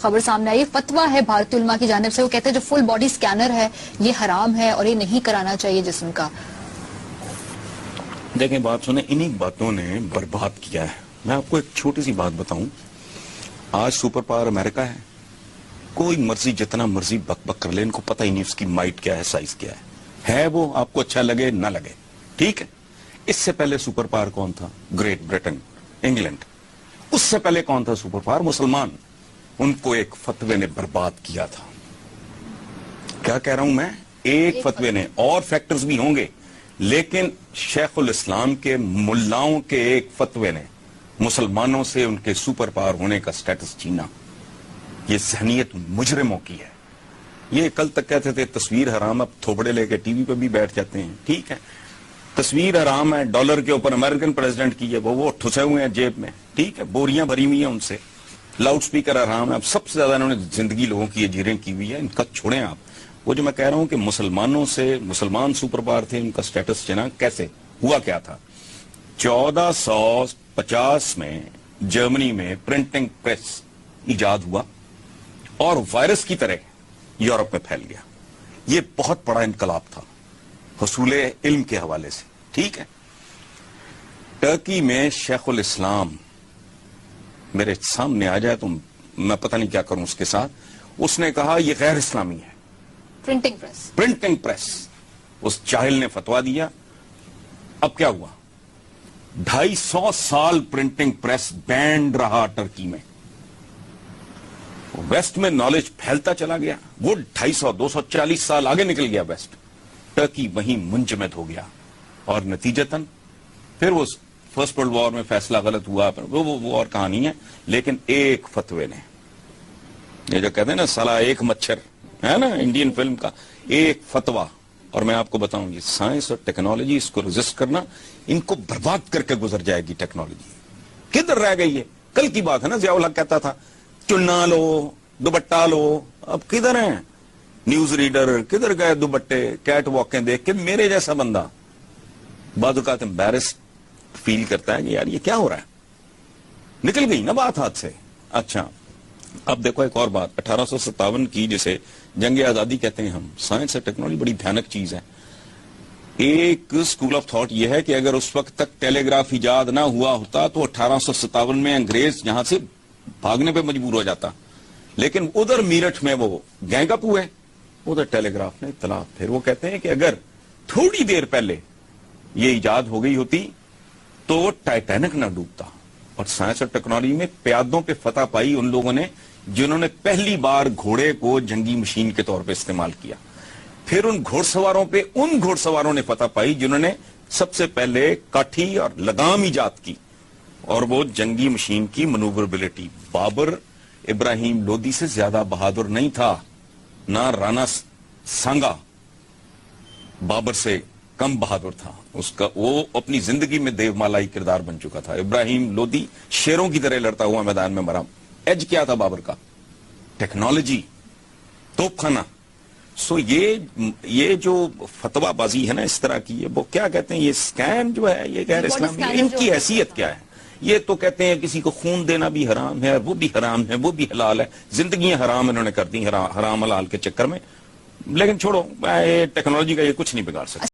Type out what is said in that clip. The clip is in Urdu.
خبر سامنے آئی، فتویٰ ہے بھارتی علماء کی جانب سے، وہ کہتے ہیں جو فل باڈی سکینر ہے یہ حرام ہے اور یہ نہیں کرانا چاہیے جسم کا. دیکھیں بات سنیں، انہی باتوں نے برباد کیا ہے. میں آپ کو ایک چھوٹی سی بات بتاؤں، آج سپر پاور امریکہ ہے، کوئی مرضی جتنا مرضی بک بک کر لے، ان کو پتہ ہی نہیں اس کی مائٹ کیا ہے، سائز کیا ہے وہ آپ کو اچھا لگے نہ لگے، ٹھیک ہے. اس سے پہلے سپر پاور کون تھا؟ Great Britain, England. اس سے پہلے کون تھا سپر پاور؟ مسلمان. ان کو ایک فتوے نے برباد کیا تھا. کیا کہہ رہا ہوں میں؟ ایک فتوے نے، اور فیکٹرز بھی ہوں گے، لیکن شیخ الاسلام کے ملاؤں کے ایک فتوے نے مسلمانوں سے ان کے سپر پاور ہونے کا سٹیٹس چھینا. یہ ذہنیت مجرموں کی ہے. یہ کل تک کہتے تھے تصویر حرام، اب تھوبڑے لے کے ٹی وی پہ بھی بیٹھ جاتے ہیں. ٹھیک ہے، تصویر حرام ہے، ڈالر کے اوپر امریکن پریزیڈنٹ کی ہے، وہ ٹھسے ہوئے ہیں جیب میں، ٹھیک ہے، بوریاں بھری ہوئی ہیں ان سے. لاؤڈ سپیکر حرام ہے. اب سب سے زیادہ انہوں نے زندگی لوگوں کی اجیریں کی ہوئی ہے. ان کا چھوڑیں آپ. وہ جو میں کہہ رہا ہوں کہ مسلمانوں سے، مسلمان سپر پاور تھے، ان کا سٹیٹس چنا کیسے ہوا؟ کیا تھا؟ 1450 میں جرمنی میں پرنٹنگ پریس ایجاد ہوا اور وائرس کی طرح یورپ میں پھیل گیا. یہ بہت بڑا انقلاب تھا حصول علم کے حوالے سے. ٹھیک ہے، ٹرکی میں شیخ الاسلام میرے سامنے آ جائے تو میں پتہ نہیں کیا کروں اس کے ساتھ. اس نے کہا یہ غیر اسلامی ہے، پرنٹنگ پریس. اس جاہل نے فتویٰ دیا. اب کیا ہوا؟ 250 سال پرنٹنگ پریس بینڈ رہا ٹرکی میں. ویسٹ میں نالج پھیلتا چلا گیا. وہ 250 240 سال آگے نکل گیا ویسٹ. ٹرکی وہیں منجمد ہو گیا. اور نتیجتاً پھر وہ فرسٹ ورلڈ وار میں فیصلہ غلط ہوا، وہ اور کہانی ہے. لیکن ایک فتوے نے، یہ جو کہتے ہیں نا سالہ ایک مچھر ہے نا انڈین فلم کا، ایک فتویٰ. اور میں آپ کو بتاؤں یہ سائنس اور ٹیکنالوجی، اس کو ریزسٹ کرنا، ان کو برباد کر کے گزر جائے گی ٹیکنالوجی. کدھر رہ گئی ہے؟ کل کی بات ہے نا، ضیاء الحق کہتا تھا چنا لو، دوپٹہ لو. اب کدھر ہیں نیوز ریڈر؟ کدھر گئے دوپٹے؟ کیٹ واکیں دیکھ کے میرے جیسا بندہ بعض اوقات امبیرسڈ فیل کرتا ہے کہ یار یہ کیا ہو رہا ہے. نکل گئی نا بات ہاتھ سے. اچھا اب دیکھو ایک اور بات، 1857 کی جسے جنگ آزادی کہتے ہیں ہم. سائنس اور ٹیکنالوجی بڑی بھیانک چیز ہے. ایک اسکول آف تھاٹ یہ ہے کہ اگر اس وقت تک ٹیلی گراف ایجاد نہ ہوا ہوتا تو 1857 میں انگریز یہاں سے بھاگنے پہ مجبور ہو جاتا. لیکن ادھر میرٹھ میں وہ گینگ اپ ہوئے، ادھر ٹیلی گراف نے اطلاع. پھر وہ کہتے ہیں کہ اگر تھوڑی دیر پہلے یہ ایجاد ہو گئی ہوتی تو ٹائٹینک نہ ڈوبتا. اور سائنس اور ٹیکنالوجی میں پیادوں پہ فتح پائی ان لوگوں نے جنہوں نے پہلی بار گھوڑے کو جنگی مشین کے طور پہ استعمال کیا. پھر ان گھوڑ سواروں پہ ان گھوڑ سواروں نے فتح پائی جنہوں نے سب سے پہلے کاٹھی اور لگام ایجاد کی، اور وہ جنگی مشین کی منووربلٹی. بابر ابراہیم لودھی سے زیادہ بہادر نہیں تھا، نہ رانا سانگا بابر سے کم بہادر تھا. اس کا وہ اپنی زندگی میں دیو مالائی کردار بن چکا تھا. ابراہیم لودھی شیروں کی طرح لڑتا ہوا میدان میں مرا. ایج کیا تھا بابر کا؟ ٹیکنالوجی، توپ خانہ. سو یہ جو فتویٰ بازی ہے نا اس طرح کی، وہ کیا کہتے ہیں، یہ سکین جو ہے یہ غیر اسلامی. ان کی حیثیت کیا ہے؟ یہ تو کہتے ہیں کسی کو خون دینا بھی حرام ہے، وہ بھی حرام ہے، وہ بھی حلال ہے. زندگیاں حرام انہوں نے کر دی حرام حلال کے چکر میں. لیکن چھوڑو، ٹیکنالوجی کا یہ کچھ نہیں بگاڑ سکتا.